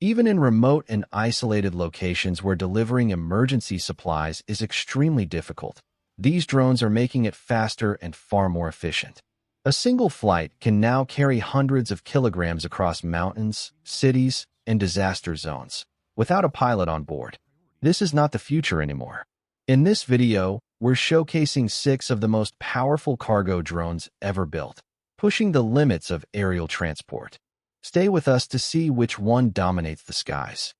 Even in remote and isolated locations where delivering emergency supplies is extremely difficult, these drones are making it faster and far more efficient. A single flight can now carry hundreds of kilograms across mountains, cities, and disaster zones, without a pilot on board. This is not the future anymore. In this video, we're showcasing 6 of the most powerful cargo drones ever built, pushing the limits of aerial transport. Stay with us to see which one dominates the skies.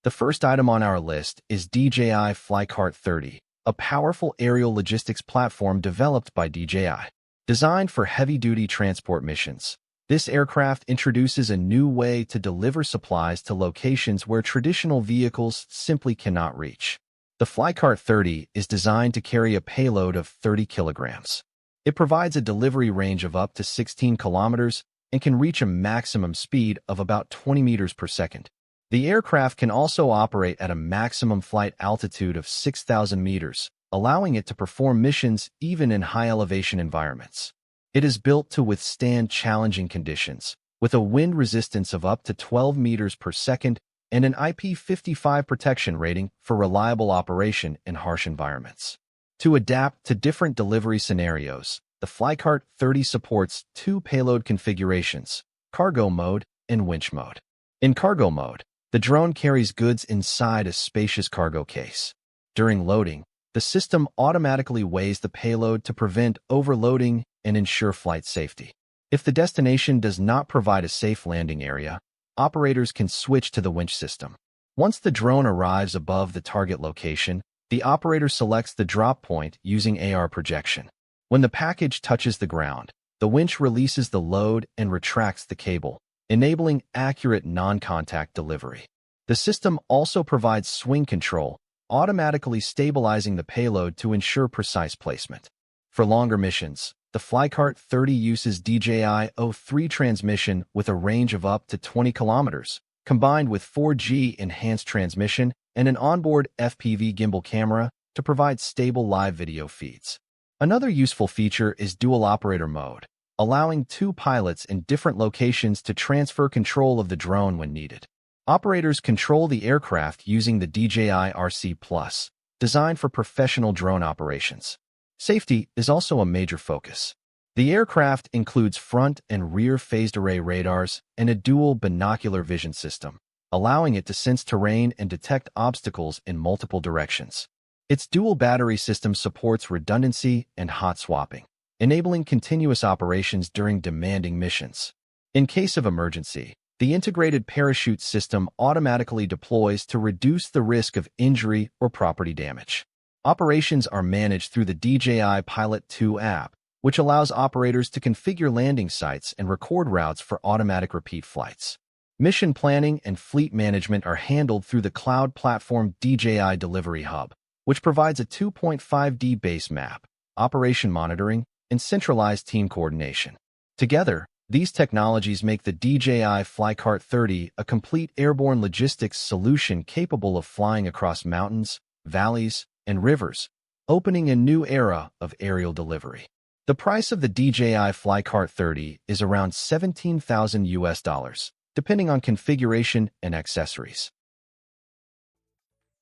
The first item on our list is DJI FlyCart 30, a powerful aerial logistics platform developed by DJI. Designed for heavy-duty transport missions, this aircraft introduces a new way to deliver supplies to locations where traditional vehicles simply cannot reach. The FlyCart 30 is designed to carry a payload of 30 kilograms. It provides a delivery range of up to 16 kilometers and can reach a maximum speed of about 20 meters per second. The aircraft can also operate at a maximum flight altitude of 6,000 meters, allowing it to perform missions even in high-elevation environments. It is built to withstand challenging conditions, with a wind resistance of up to 12 meters per second and an IP55 protection rating for reliable operation in harsh environments. To adapt to different delivery scenarios, the FlyCart 30 supports 2 payload configurations, cargo mode and winch mode. In cargo mode, the drone carries goods inside a spacious cargo case. During loading, the system automatically weighs the payload to prevent overloading and ensure flight safety. If the destination does not provide a safe landing area, operators can switch to the winch system. Once the drone arrives above the target location, the operator selects the drop point using AR projection. When the package touches the ground, the winch releases the load and retracts the cable, enabling accurate non-contact delivery. The system also provides swing control, automatically stabilizing the payload to ensure precise placement. For longer missions, the FlyCart 30 uses DJI O3 transmission with a range of up to 20 kilometers, combined with 4G enhanced transmission and an onboard FPV gimbal camera to provide stable live video feeds. Another useful feature is dual operator mode, allowing 2 pilots in different locations to transfer control of the drone when needed. Operators control the aircraft using the DJI RC+, designed for professional drone operations. Safety is also a major focus. The aircraft includes front and rear phased array radars and a dual binocular vision system, allowing it to sense terrain and detect obstacles in multiple directions. Its dual battery system supports redundancy and hot swapping, enabling continuous operations during demanding missions. In case of emergency, the integrated parachute system automatically deploys to reduce the risk of injury or property damage. Operations are managed through the DJI Pilot 2 app, which allows operators to configure landing sites and record routes for automatic repeat flights. Mission planning and fleet management are handled through the cloud platform DJI Delivery Hub, which provides a 2.5D base map, operation monitoring, and centralized team coordination. Together, these technologies make the DJI FlyCart 30 a complete airborne logistics solution capable of flying across mountains, valleys, and rivers, opening a new era of aerial delivery. The price of the DJI FlyCart 30 is around $17,000, depending on configuration and accessories.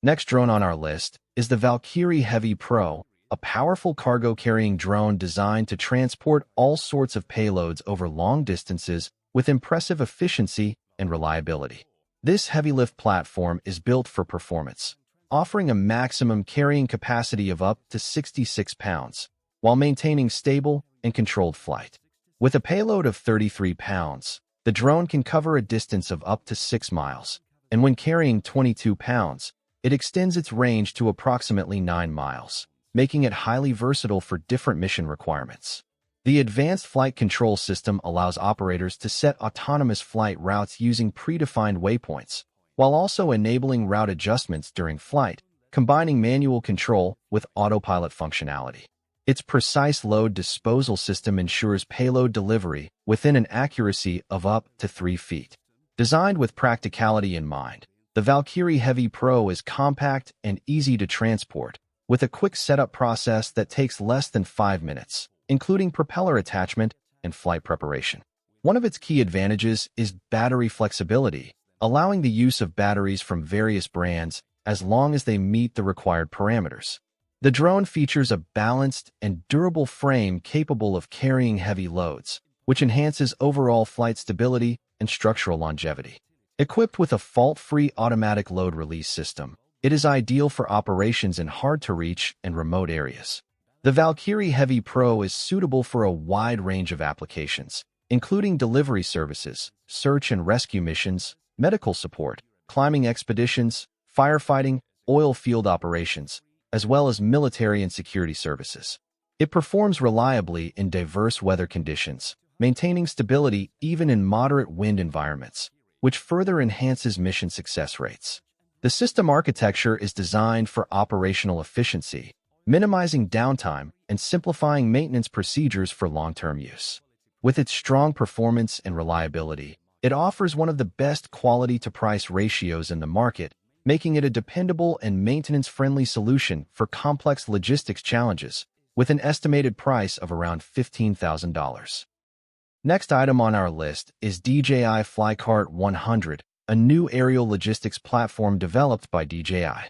Next drone on our list is the Valkyrie Heavy Pro, a powerful cargo-carrying drone designed to transport all sorts of payloads over long distances with impressive efficiency and reliability. This heavy-lift platform is built for performance, offering a maximum carrying capacity of up to 66 pounds, while maintaining stable and controlled flight. With a payload of 33 pounds, the drone can cover a distance of up to 6 miles, and when carrying 22 pounds, it extends its range to approximately 9 miles, making it highly versatile for different mission requirements. The advanced flight control system allows operators to set autonomous flight routes using predefined waypoints, while also enabling route adjustments during flight, combining manual control with autopilot functionality. Its precise load disposal system ensures payload delivery within an accuracy of up to 3 feet. Designed with practicality in mind, the Valkyrie Heavy Pro is compact and easy to transport, with a quick setup process that takes less than 5 minutes, including propeller attachment and flight preparation. One of its key advantages is battery flexibility, allowing the use of batteries from various brands as long as they meet the required parameters. The drone features a balanced and durable frame capable of carrying heavy loads, which enhances overall flight stability and structural longevity. Equipped with a fault-free automatic load release system, it is ideal for operations in hard-to-reach and remote areas. The Valkyrie Heavy Pro is suitable for a wide range of applications, including delivery services, search and rescue missions, medical support, climbing expeditions, firefighting, oil field operations, as well as military and security services. It performs reliably in diverse weather conditions, maintaining stability even in moderate wind environments, which further enhances mission success rates. The system architecture is designed for operational efficiency, minimizing downtime and simplifying maintenance procedures for long-term use. With its strong performance and reliability, it offers one of the best quality-to-price ratios in the market, making it a dependable and maintenance-friendly solution for complex logistics challenges, with an estimated price of around $15,000. Next item on our list is DJI FlyCart 100, a new aerial logistics platform developed by DJI.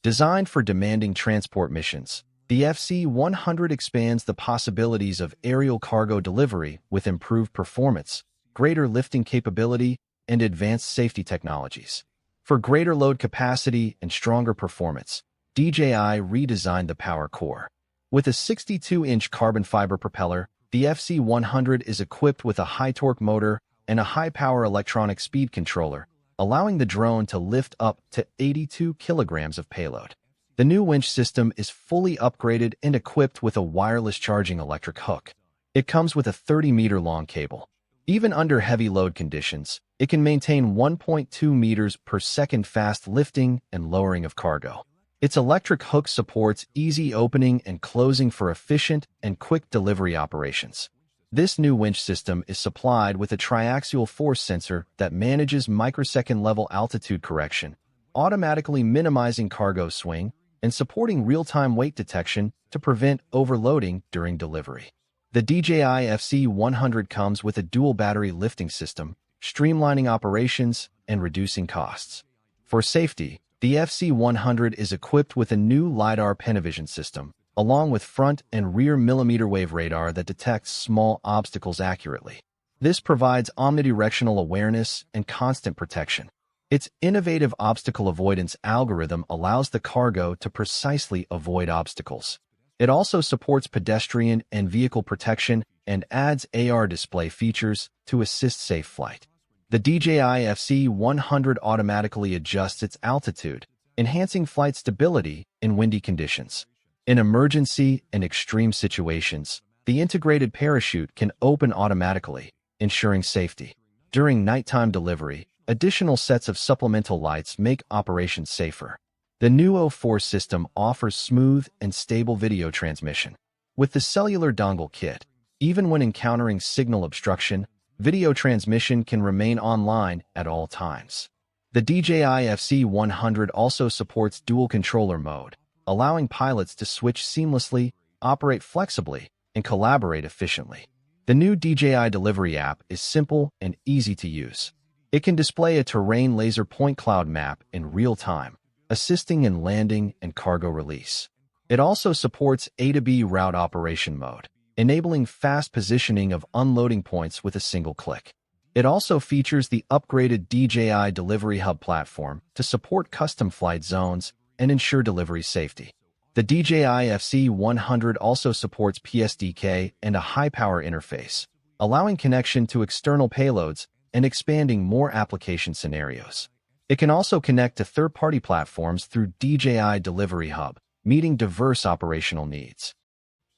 Designed for demanding transport missions, the FC100 expands the possibilities of aerial cargo delivery with improved performance, greater lifting capability, and advanced safety technologies. For greater load capacity and stronger performance, DJI redesigned the power core. With a 62-inch carbon fiber propeller, the FC100 is equipped with a high-torque motor and a high-power electronic speed controller, allowing the drone to lift up to 82 kilograms of payload. The new winch system is fully upgraded and equipped with a wireless charging electric hook. It comes with a 30-meter-long cable. Even under heavy load conditions, it can maintain 1.2 meters per second fast lifting and lowering of cargo. Its electric hook supports easy opening and closing for efficient and quick delivery operations. This new winch system is supplied with a triaxial force sensor that manages microsecond-level altitude correction, automatically minimizing cargo swing and supporting real-time weight detection to prevent overloading during delivery. The DJI FC100 comes with a dual battery lifting system, streamlining operations and reducing costs. For safety, the FC100 is equipped with a new LiDAR Panavision system, along with front and rear millimeter-wave radar that detects small obstacles accurately. This provides omnidirectional awareness and constant protection. Its innovative obstacle avoidance algorithm allows the cargo to precisely avoid obstacles. It also supports pedestrian and vehicle protection and adds AR display features to assist safe flight. The DJI FC100 automatically adjusts its altitude, enhancing flight stability in windy conditions. In emergency and extreme situations, the integrated parachute can open automatically, ensuring safety. During nighttime delivery, additional sets of supplemental lights make operations safer. The new O4 system offers smooth and stable video transmission. With the cellular dongle kit, even when encountering signal obstruction, video transmission can remain online at all times. The DJI FC100 also supports dual controller mode, allowing pilots to switch seamlessly, operate flexibly, and collaborate efficiently. The new DJI Delivery app is simple and easy to use. It can display a terrain laser point cloud map in real time, assisting in landing and cargo release. It also supports A-to-B route operation mode, enabling fast positioning of unloading points with a single click. It also features the upgraded DJI Delivery Hub platform to support custom flight zones and ensure delivery safety. The DJI FC100 also supports PSDK and a high-power interface, allowing connection to external payloads and expanding more application scenarios. It can also connect to third-party platforms through DJI Delivery Hub, meeting diverse operational needs.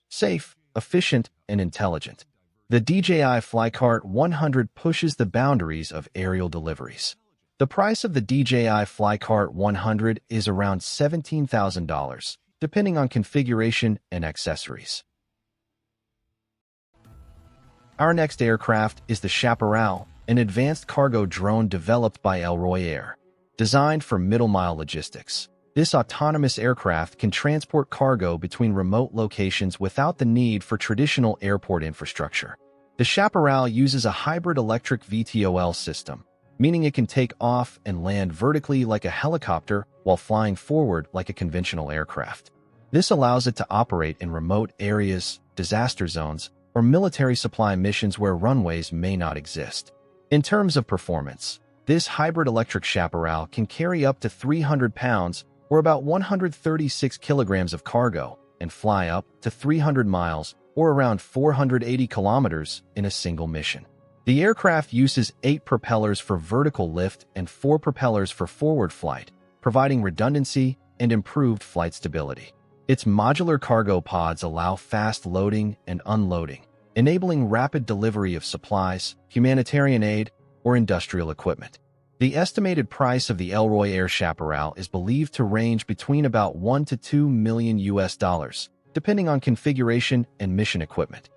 Safe, efficient, and intelligent. The DJI FlyCart 100 pushes the boundaries of aerial deliveries. The price of the DJI FlyCart 100 is around $17,000, depending on configuration and accessories. Our next aircraft is the Chaparral, an advanced cargo drone developed by Elroy Air. Designed for middle-mile logistics, this autonomous aircraft can transport cargo between remote locations without the need for traditional airport infrastructure. The Chaparral uses a hybrid electric VTOL system, meaning it can take off and land vertically like a helicopter while flying forward like a conventional aircraft. This allows it to operate in remote areas, disaster zones, or military supply missions where runways may not exist. In terms of performance, this hybrid electric Chaparral can carry up to 300 pounds or about 136 kilograms of cargo and fly up to 300 miles or around 480 kilometers in a single mission. The aircraft uses 8 propellers for vertical lift and 4 propellers for forward flight, providing redundancy and improved flight stability. Its modular cargo pods allow fast loading and unloading, enabling rapid delivery of supplies, humanitarian aid, or industrial equipment. The estimated price of the Elroy Air Chaparral is believed to range between about $1 to $2 million US, depending on configuration and mission equipment.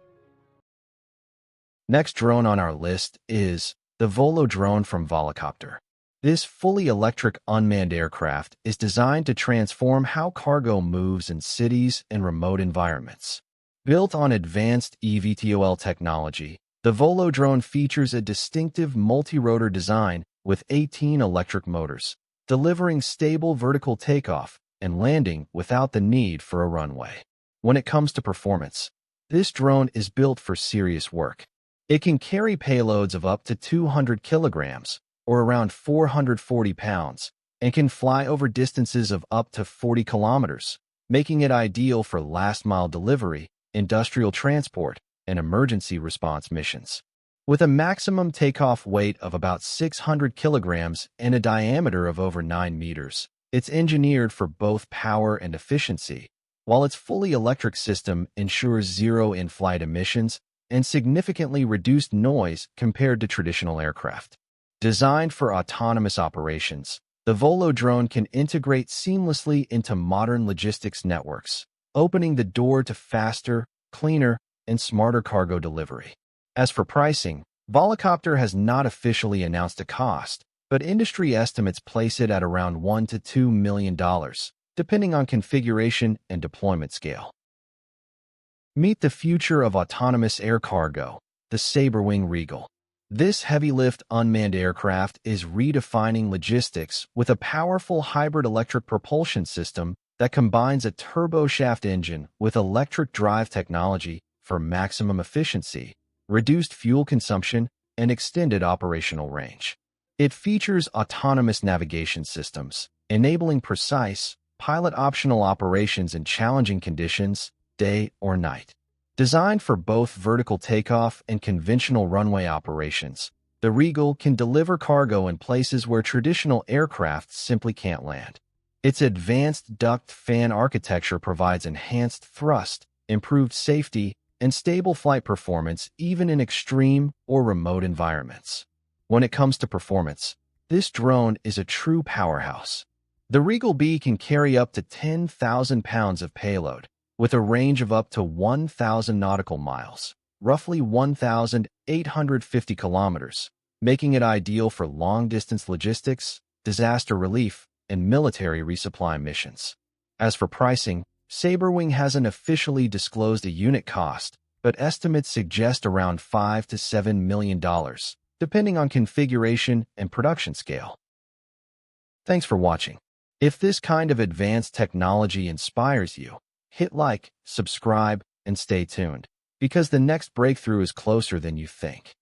Next drone on our list is the VoloDrone from Volocopter. This fully electric unmanned aircraft is designed to transform how cargo moves in cities and remote environments. Built on advanced eVTOL technology, the VoloDrone features a distinctive multi-rotor design with 18 electric motors, delivering stable vertical takeoff and landing without the need for a runway. When it comes to performance, this drone is built for serious work. It can carry payloads of up to 200 kilograms, or around 440 pounds, and can fly over distances of up to 40 kilometers, making it ideal for last-mile delivery, industrial transport, and emergency response missions. With a maximum takeoff weight of about 600 kilograms and a diameter of over 9 meters, it's engineered for both power and efficiency, while its fully electric system ensures zero in-flight emissions and significantly reduced noise compared to traditional aircraft. Designed for autonomous operations, the VoloDrone can integrate seamlessly into modern logistics networks, opening the door to faster, cleaner, and smarter cargo delivery. As for pricing, Volocopter has not officially announced a cost, but industry estimates place it at around $1 to $2 million, depending on configuration and deployment scale. Meet the future of autonomous air cargo, the Sabrewing Rhaegal. This heavy-lift unmanned aircraft is redefining logistics with a powerful hybrid electric propulsion system that combines a turboshaft engine with electric drive technology for maximum efficiency, reduced fuel consumption, and extended operational range. It features autonomous navigation systems, enabling precise, pilot-optional operations in challenging conditions, day or night. Designed for both vertical takeoff and conventional runway operations, the Rhaegal can deliver cargo in places where traditional aircraft simply can't land. Its advanced duct fan architecture provides enhanced thrust, improved safety, and stable flight performance even in extreme or remote environments. When it comes to performance, this drone is a true powerhouse. The Rhaegal B can carry up to 10,000 pounds of payload, with a range of up to 1,000 nautical miles, roughly 1,850 kilometers, making it ideal for long-distance logistics, disaster relief, and military resupply missions. As for pricing, Sabrewing hasn't officially disclosed a unit cost, but estimates suggest around $5 to $7 million, depending on configuration and production scale. Thanks for watching. If this kind of advanced technology inspires you, hit like, subscribe, and stay tuned, because the next breakthrough is closer than you think.